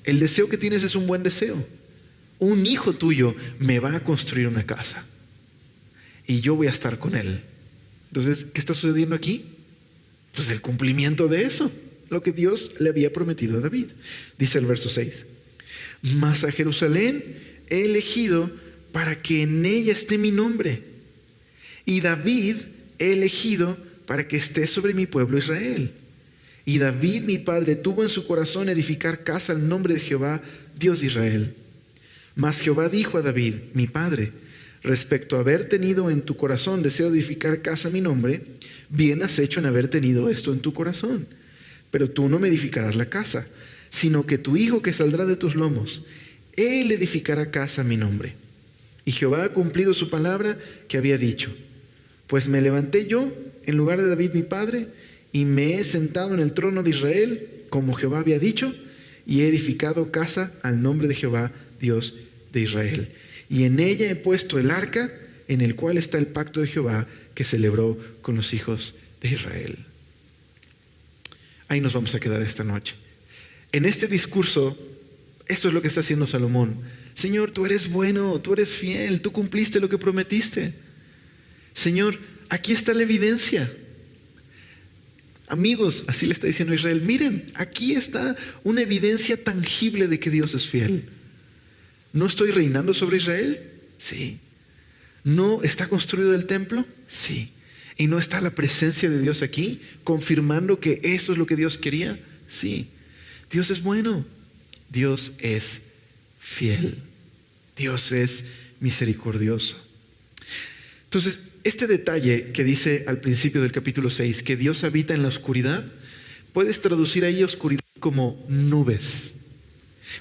el deseo que tienes es un buen deseo. Un hijo tuyo me va a construir una casa, y yo voy a estar con él. Entonces, ¿qué está sucediendo aquí? Pues el cumplimiento de eso, lo que Dios le había prometido a David. Dice el verso 6: mas a Jerusalén he elegido para que en ella esté mi nombre, y David he elegido para que esté sobre mi pueblo Israel. Y David mi padre tuvo en su corazón edificar casa al nombre de Jehová, Dios de Israel. Mas Jehová dijo a David mi padre: respecto a haber tenido en tu corazón deseo de edificar casa a mi nombre, bien has hecho en haber tenido esto en tu corazón. Pero tú no me edificarás la casa, sino que tu hijo que saldrá de tus lomos, él edificará casa a mi nombre. Y Jehová ha cumplido su palabra que había dicho. Pues me levanté yo en lugar de David mi padre, y me he sentado en el trono de Israel, como Jehová había dicho, y he edificado casa al nombre de Jehová, Dios de Israel. Y en ella he puesto el arca, en el cual está el pacto de Jehová que celebró con los hijos de Israel. Ahí nos vamos a quedar esta noche. En este discurso, esto es lo que está haciendo Salomón. Señor, tú eres bueno, tú eres fiel, tú cumpliste lo que prometiste. Señor, aquí está la evidencia. Amigos, así le está diciendo a Israel: miren, aquí está una evidencia tangible de que Dios es fiel. ¿No estoy reinando sobre Israel? Sí. ¿No está construido el templo? Sí. ¿Y no está la presencia de Dios aquí, confirmando que eso es lo que Dios quería? Sí. Dios es bueno. Dios es fiel. Dios es misericordioso. Entonces, este detalle que dice al principio del capítulo 6, que Dios habita en la oscuridad, puedes traducir ahí oscuridad como nubes.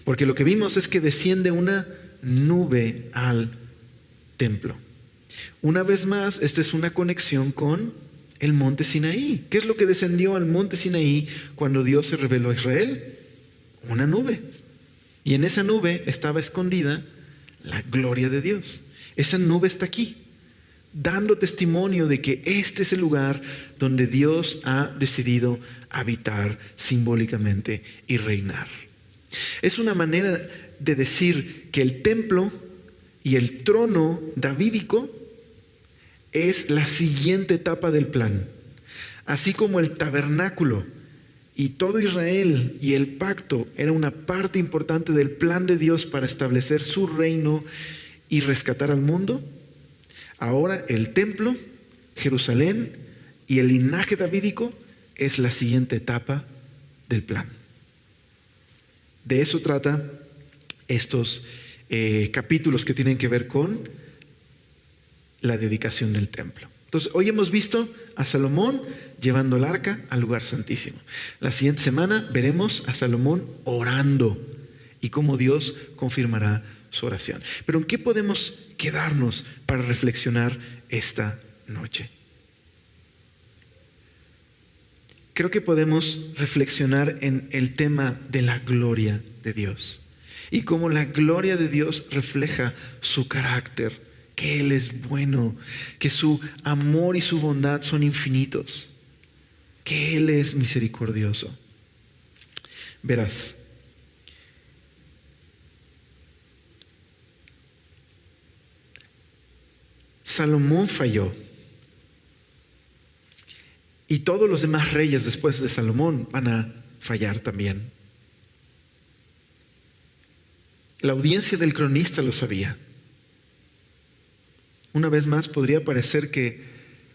Porque lo que vimos es que desciende una nube al templo. Una vez más, esta es una conexión con el monte Sinaí. ¿Qué es lo que descendió al monte Sinaí cuando Dios se reveló a Israel? Una nube. Y en esa nube estaba escondida la gloria de Dios. Esa nube está aquí, dando testimonio de que este es el lugar donde Dios ha decidido habitar simbólicamente y reinar. Es una manera de decir que el templo y el trono davídico es la siguiente etapa del plan. Así como el tabernáculo y todo Israel y el pacto era una parte importante del plan de Dios para establecer su reino y rescatar al mundo, ahora el templo, Jerusalén y el linaje davídico es la siguiente etapa del plan. De eso trata estos capítulos que tienen que ver con la dedicación del templo. Entonces, hoy hemos visto a Salomón llevando el arca al lugar santísimo. La siguiente semana veremos a Salomón orando y cómo Dios confirmará su oración. Pero ¿en qué podemos quedarnos para reflexionar esta noche? Creo que podemos reflexionar en el tema de la gloria de Dios y cómo la gloria de Dios refleja su carácter, que Él es bueno, que su amor y su bondad son infinitos, que Él es misericordioso. Verás, Salomón falló. Y todos los demás reyes después de Salomón van a fallar también. La audiencia del cronista lo sabía. Una vez más podría parecer que,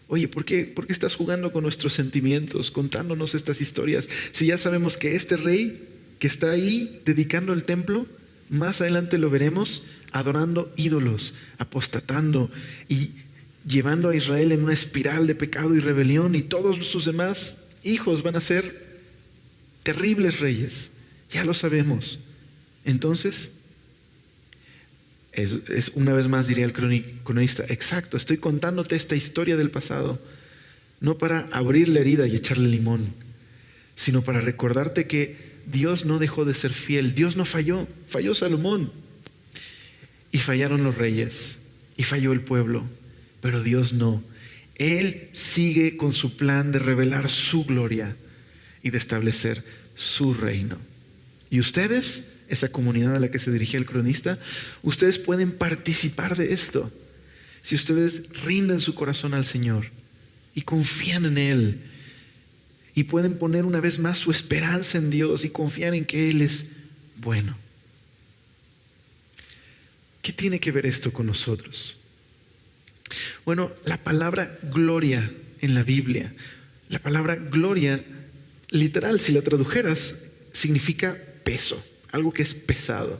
oye, ¿por qué estás jugando con nuestros sentimientos, contándonos estas historias? Si ya sabemos que este rey que está ahí dedicando el templo, más adelante lo veremos adorando ídolos, apostatando y llevando a Israel en una espiral de pecado y rebelión, y todos sus demás hijos van a ser terribles reyes. Ya lo sabemos. Entonces, es una vez más diría el cronista, exacto, estoy contándote esta historia del pasado, no para abrir la herida y echarle limón, sino para recordarte que Dios no dejó de ser fiel. Dios no falló, falló Salomón, y fallaron los reyes, y falló el pueblo. Pero Dios no. Él sigue con su plan de revelar su gloria y de establecer su reino. Y ustedes, esa comunidad a la que se dirigía el cronista, ustedes pueden participar de esto. Si ustedes rinden su corazón al Señor y confían en Él, y pueden poner una vez más su esperanza en Dios y confiar en que Él es bueno. ¿Qué tiene que ver esto con nosotros? Bueno, la palabra gloria en la Biblia, la palabra gloria, literal, si la tradujeras, significa peso, algo que es pesado.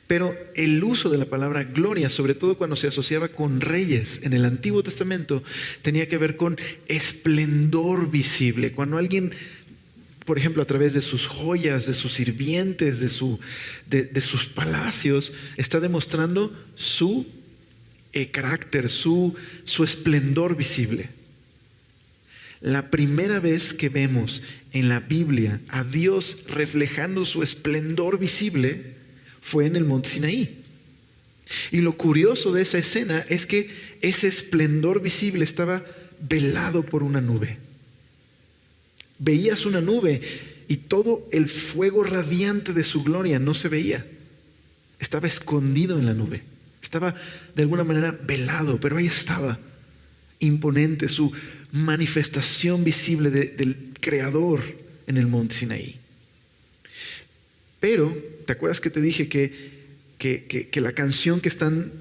Pero el uso de la palabra gloria, sobre todo cuando se asociaba con reyes en el Antiguo Testamento, tenía que ver con esplendor visible. Cuando alguien, por ejemplo, a través de sus joyas, de sus sirvientes, de sus palacios, está demostrando su carácter, su esplendor visible. La primera vez que vemos en la Biblia a Dios reflejando su esplendor visible fue en el monte Sinaí. Y lo curioso de esa escena es que ese esplendor visible estaba velado por una nube. Veías una nube y todo el fuego radiante de su gloria no se veía. Estaba escondido en la nube. Estaba de alguna manera velado, pero ahí estaba, imponente, su manifestación visible del Creador en el monte Sinaí. Pero, ¿te acuerdas que te dije que la canción que están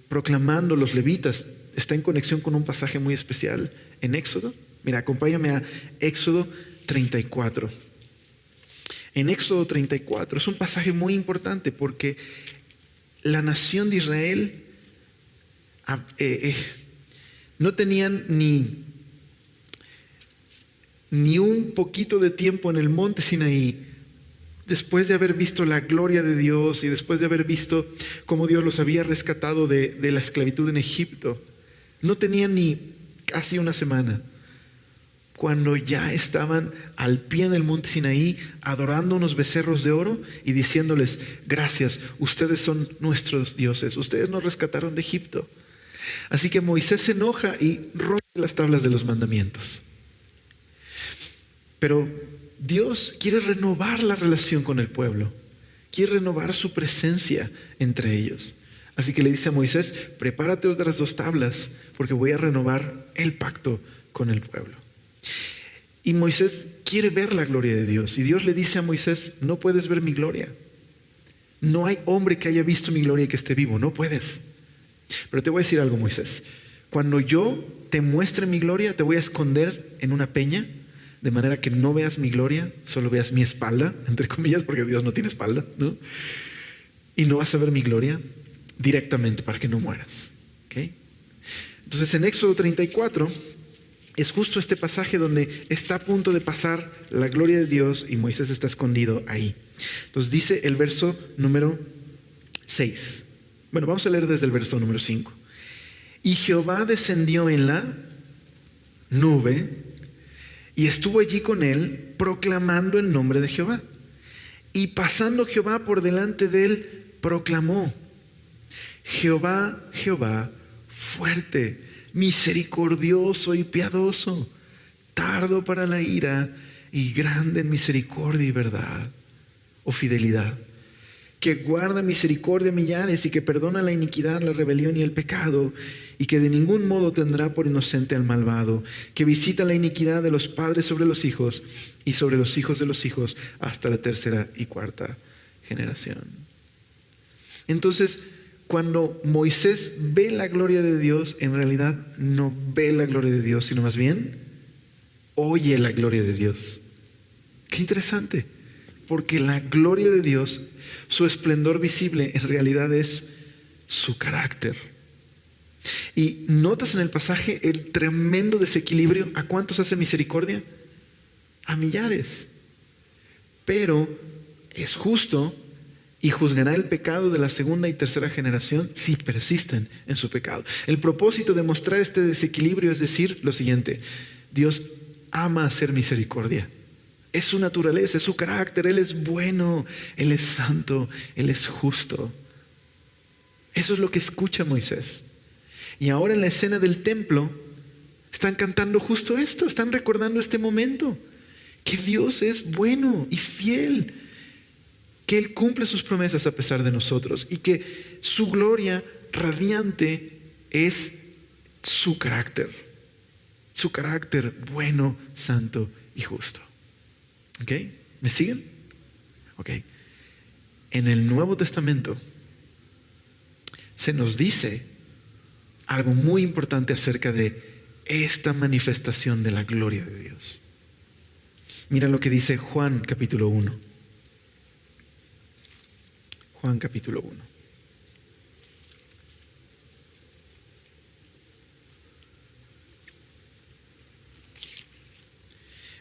proclamando los levitas está en conexión con un pasaje muy especial en Éxodo? Mira, acompáñame a Éxodo 34. En Éxodo 34 es un pasaje muy importante porque la nación de Israel no tenían ni un poquito de tiempo en el monte Sinaí, después de haber visto la gloria de Dios y después de haber visto cómo Dios los había rescatado de la esclavitud en Egipto. No tenían ni casi una semana cuando ya estaban al pie del monte Sinaí adorando unos becerros de oro y diciéndoles: gracias, ustedes son nuestros dioses, ustedes nos rescataron de Egipto. Así que Moisés se enoja y rompe las tablas de los mandamientos. Pero Dios quiere renovar la relación con el pueblo, quiere renovar su presencia entre ellos. Así que le dice a Moisés: prepárate otras 2 tablas porque voy a renovar el pacto con el pueblo. Y Moisés quiere ver la gloria de Dios. Y Dios le dice a Moisés: no puedes ver mi gloria. No hay hombre que haya visto mi gloria y que esté vivo. No puedes. Pero te voy a decir algo, Moisés. Cuando yo te muestre mi gloria, te voy a esconder en una peña, de manera que no veas mi gloria, solo veas mi espalda, entre comillas, porque Dios no tiene espalda, ¿no? Y no vas a ver mi gloria directamente para que no mueras. ¿Okay? Entonces en Éxodo 34 es justo este pasaje donde está a punto de pasar la gloria de Dios y Moisés está escondido ahí. Entonces dice el verso número 6. Bueno, vamos a leer desde el verso número 5. Y Jehová descendió en la nube y estuvo allí con él proclamando el nombre de Jehová. Y pasando Jehová por delante de él, proclamó: Jehová, Jehová, fuerte, misericordioso y piadoso, tardo para la ira y grande en misericordia y verdad o fidelidad, que guarda misericordia a millares y que perdona la iniquidad, la rebelión y el pecado, y que de ningún modo tendrá por inocente al malvado, que visita la iniquidad de los padres sobre los hijos y sobre los hijos de los hijos hasta la tercera y cuarta generación. Entonces, cuando Moisés ve la gloria de Dios, en realidad no ve la gloria de Dios, sino más bien oye la gloria de Dios. Qué interesante, porque la gloria de Dios, su esplendor visible, en realidad es su carácter. Y notas en el pasaje el tremendo desequilibrio. ¿A cuántos hace misericordia? A millares. Pero es justo y juzgará el pecado de la segunda y tercera generación si persisten en su pecado. El propósito de mostrar este desequilibrio es decir lo siguiente: Dios ama hacer misericordia. Es su naturaleza, es su carácter. Él es bueno, Él es santo, Él es justo. Eso es lo que escucha Moisés. Y ahora en la escena del templo están cantando justo esto, están recordando este momento, que Dios es bueno y fiel, que Él cumple sus promesas a pesar de nosotros y que su gloria radiante es su carácter bueno, santo y justo. ¿Ok? ¿Me siguen? Ok. En el Nuevo Testamento se nos dice algo muy importante acerca de esta manifestación de la gloria de Dios. Mira lo que dice Juan capítulo 1. Juan capítulo 1.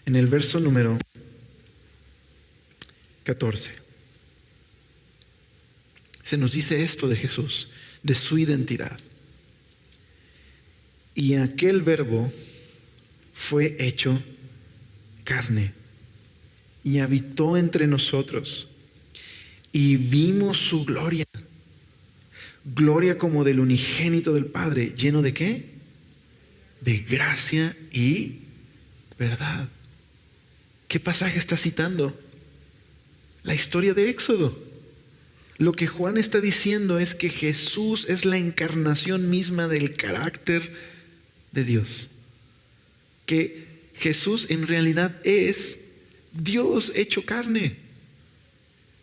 En el verso número 14 se nos dice esto de Jesús, de su identidad. Y aquel verbo fue hecho carne y habitó entre nosotros y vimos su gloria, gloria como del unigénito del Padre, lleno de ¿qué? De gracia y verdad. ¿Qué pasaje está citando? La historia de Éxodo. Lo que Juan está diciendo es que Jesús es la encarnación misma del carácter de Dios. Que Jesús en realidad es Dios hecho carne.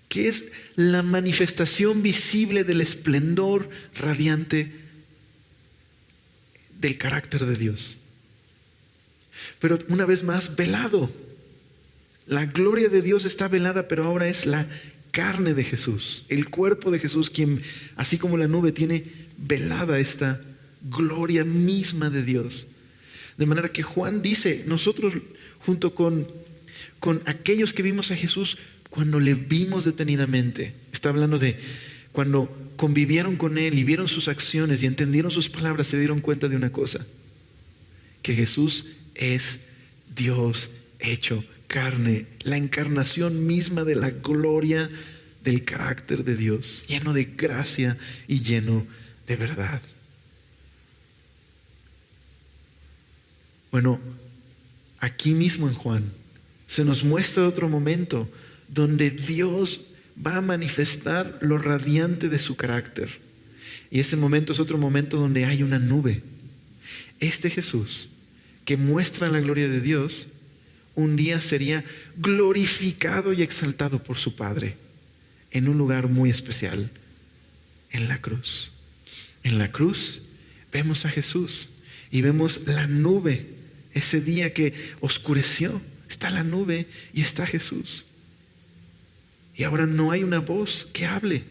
Que es la manifestación visible del esplendor radiante del carácter de Dios. Pero una vez más, velado. La gloria de Dios está velada, pero ahora es la carne de Jesús, el cuerpo de Jesús, quien, así como la nube, tiene velada esta gloria misma de Dios. De manera que Juan dice, nosotros junto con aquellos que vimos a Jesús cuando le vimos detenidamente, está hablando de cuando convivieron con Él y vieron sus acciones y entendieron sus palabras, se dieron cuenta de una cosa: que Jesús es Dios hecho carne, la encarnación misma de la gloria del carácter de Dios, lleno de gracia y lleno de verdad. Bueno, aquí mismo en Juan se nos muestra otro momento donde Dios va a manifestar lo radiante de su carácter. Y ese momento es otro momento donde hay una nube. Este Jesús, que muestra la gloria de Dios, un día sería glorificado y exaltado por su Padre en un lugar muy especial, en la cruz. En la cruz vemos a Jesús y vemos la nube. Ese día que oscureció, está la nube y está Jesús. Y ahora no hay una voz que hable.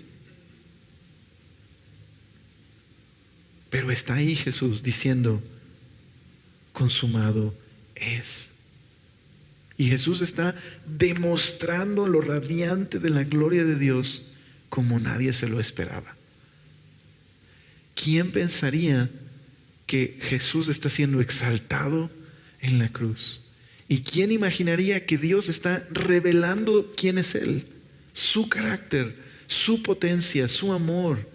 Pero está ahí Jesús diciendo, consumado es. Y Jesús está demostrando lo radiante de la gloria de Dios como nadie se lo esperaba. ¿Quién pensaría que Jesús está siendo exaltado en la cruz? ¿Y quién imaginaría que Dios está revelando quién es Él? Su carácter, su potencia, su amor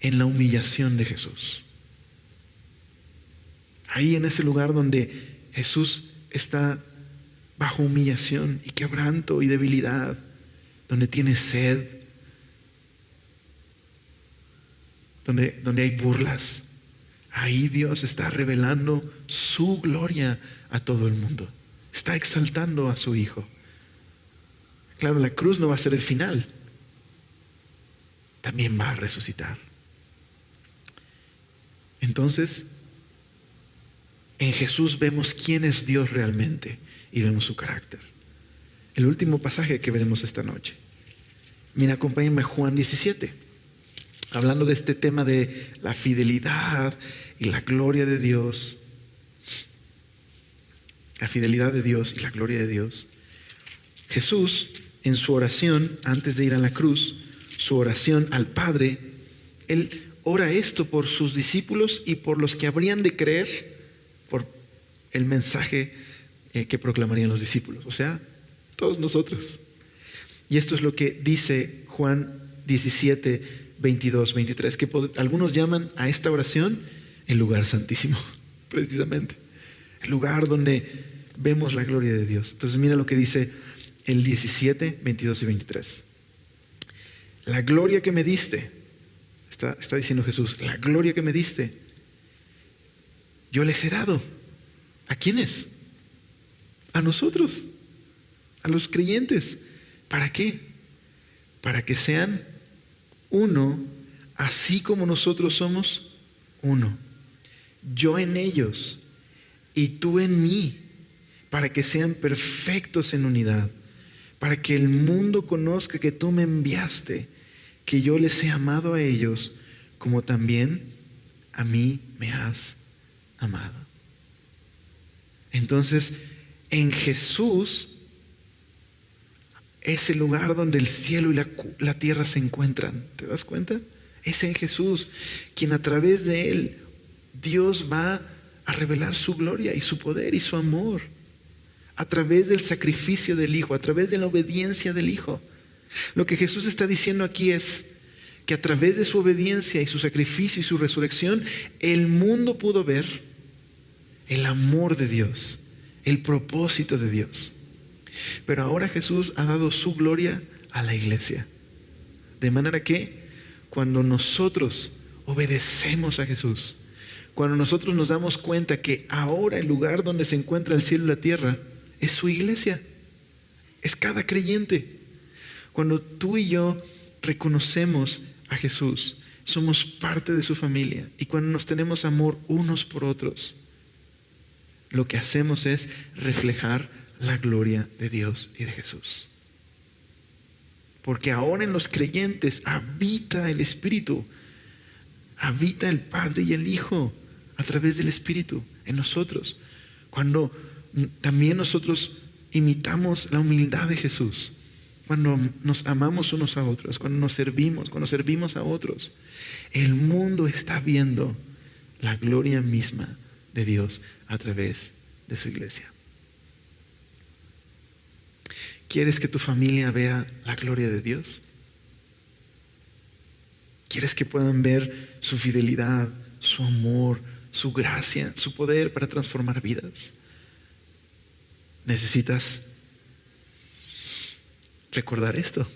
en la humillación de Jesús. Ahí en ese lugar donde Jesús está bajo humillación y quebranto y debilidad, donde tiene sed, donde hay burlas, ahí Dios está revelando su gloria a todo el mundo. Está exaltando a su Hijo. Claro, la cruz no va a ser el final. También va a resucitar. Entonces, en Jesús vemos quién es Dios realmente y vemos su carácter. El último pasaje que veremos esta noche. Mira, acompáñenme a Juan 17. Hablando de este tema de la fidelidad y la gloria de Dios. La fidelidad de Dios y la gloria de Dios. Jesús, en su oración, antes de ir a la cruz, su oración al Padre, Él ora esto por sus discípulos y por los que habrían de creer por el mensaje que proclamarían los discípulos. O sea, todos nosotros. Y esto es lo que dice Juan 17, 22, 23, que algunos llaman a esta oración el lugar santísimo, precisamente. El lugar donde vemos la gloria de Dios. Entonces mira lo que dice el 17, 22 y 23. La gloria que me diste, está diciendo Jesús, la gloria que me diste, yo les he dado. ¿A quiénes? A nosotros, a los creyentes. ¿Para qué? Para que sean uno, así como nosotros somos uno. Yo en ellos y tú en mí, para que sean perfectos en unidad, para que el mundo conozca que tú me enviaste, que yo les he amado a ellos, como también a mí me has amado. Entonces, en Jesús es el lugar donde el cielo y la tierra se encuentran. ¿Te das cuenta? Es en Jesús, quien a través de Él, Dios va a revelar su gloria y su poder y su amor. A través del sacrificio del Hijo, a través de la obediencia del Hijo. Lo que Jesús está diciendo aquí es que a través de su obediencia y su sacrificio y su resurrección, el mundo pudo ver el amor de Dios, el propósito de Dios. Pero ahora Jesús ha dado su gloria a la iglesia. De manera que cuando nosotros obedecemos a Jesús, cuando nosotros nos damos cuenta que ahora el lugar donde se encuentra el cielo y la tierra es su iglesia, es cada creyente. Cuando tú y yo reconocemos a Jesús, somos parte de su familia, y cuando nos tenemos amor unos por otros, lo que hacemos es reflejar la gloria de Dios y de Jesús. Porque ahora en los creyentes habita el Espíritu, habita el Padre y el Hijo a través del Espíritu en nosotros. Cuando también nosotros imitamos la humildad de Jesús, cuando nos amamos unos a otros, cuando nos servimos, cuando servimos a otros, el mundo está viendo la gloria misma de Dios a través de su iglesia. ¿Quieres que tu familia vea la gloria de Dios? ¿Quieres que puedan ver su fidelidad, su amor, su gracia, su poder para transformar vidas? Necesitas recordar esto.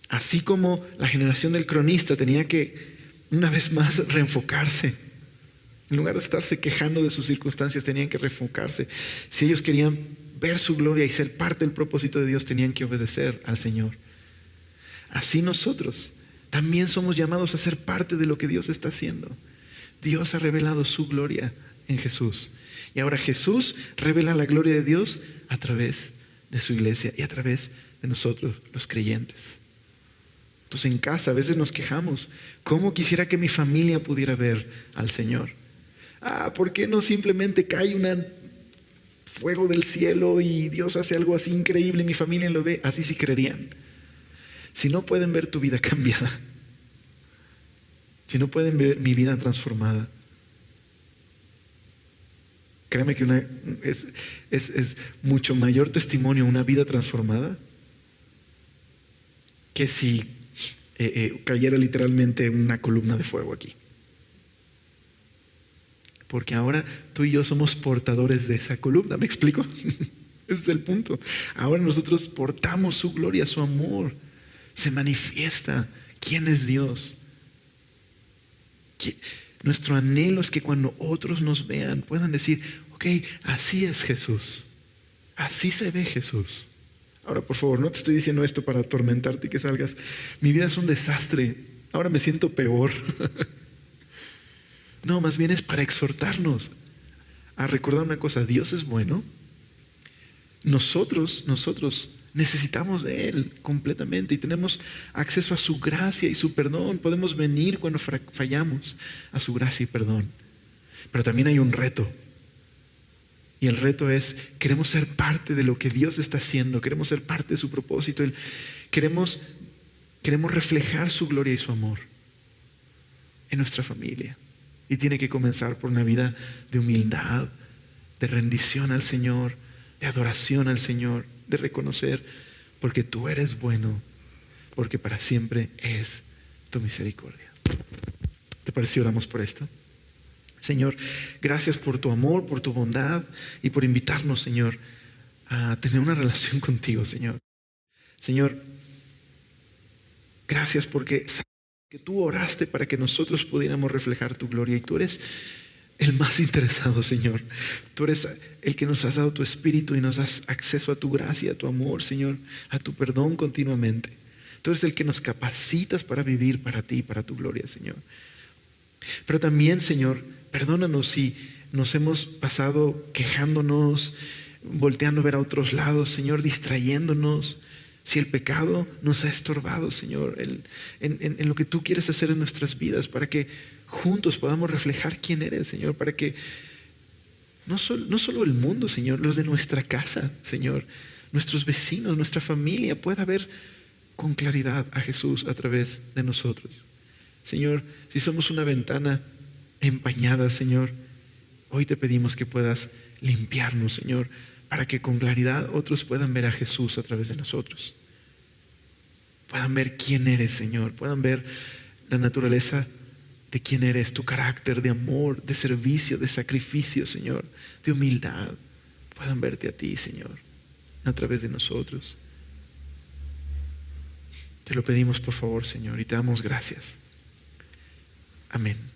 Así como la generación del cronista tenía que una vez más reenfocarse. En lugar de estarse quejando de sus circunstancias, tenían que reenfocarse. Si ellos querían ver su gloria y ser parte del propósito de Dios, tenían que obedecer al Señor. Así nosotros también somos llamados a ser parte de lo que Dios está haciendo. Dios ha revelado su gloria en Jesús. Y ahora Jesús revela la gloria de Dios a través de su iglesia y a través de nosotros, los creyentes. Entonces en casa a veces nos quejamos. ¿Cómo quisiera que mi familia pudiera ver al Señor? ¿Por qué no simplemente cae un fuego del cielo y Dios hace algo así increíble y mi familia lo ve? Así sí creerían. Si no pueden ver tu vida cambiada, si no pueden ver mi vida transformada, créeme que es mucho mayor testimonio una vida transformada que si cayera literalmente una columna de fuego aquí. Porque ahora tú y yo somos portadores de esa columna, ¿me explico? Ese es el punto. Ahora nosotros portamos su gloria, su amor. Se manifiesta quién es Dios. Nuestro anhelo es que cuando otros nos vean puedan decir, ok, así es Jesús. Así se ve Jesús. Ahora, por favor, no te estoy diciendo esto para atormentarte y que salgas. Mi vida es un desastre. Ahora me siento peor. No, más bien es para exhortarnos a recordar una cosa. Dios es bueno. Nosotros necesitamos de Él completamente y tenemos acceso a su gracia y su perdón. Podemos venir cuando fallamos a su gracia y perdón. Pero también hay un reto. Y el reto es, queremos ser parte de lo que Dios está haciendo, queremos ser parte de su propósito, queremos reflejar su gloria y su amor en nuestra familia. Y tiene que comenzar por una vida de humildad, de rendición al Señor, de adoración al Señor, de reconocer, porque tú eres bueno, porque para siempre es tu misericordia. ¿Te parece si oramos por esto? Señor, gracias por tu amor, por tu bondad y por invitarnos, Señor, a tener una relación contigo, Señor. Señor, gracias porque que tú oraste para que nosotros pudiéramos reflejar tu gloria y tú eres el más interesado, Señor. Tú eres el que nos has dado tu espíritu y nos das acceso a tu gracia, a tu amor, Señor, a tu perdón continuamente. Tú eres el que nos capacitas para vivir para ti, para tu gloria, Señor. Pero también, Señor, perdónanos si nos hemos pasado quejándonos, volteando a ver a otros lados, Señor, distrayéndonos. Si el pecado nos ha estorbado, Señor, en lo que tú quieres hacer en nuestras vidas, para que juntos podamos reflejar quién eres, Señor, para que no solo el mundo, Señor, los de nuestra casa, Señor, nuestros vecinos, nuestra familia, pueda ver con claridad a Jesús a través de nosotros. Señor, si somos una ventana empañada, Señor, hoy te pedimos que puedas limpiarnos, Señor, para que con claridad otros puedan ver a Jesús a través de nosotros. Puedan ver quién eres, Señor, puedan ver la naturaleza de quién eres, tu carácter de amor, de servicio, de sacrificio, Señor, de humildad. Puedan verte a ti, Señor, a través de nosotros. Te lo pedimos, por favor, Señor, y te damos gracias. Amén.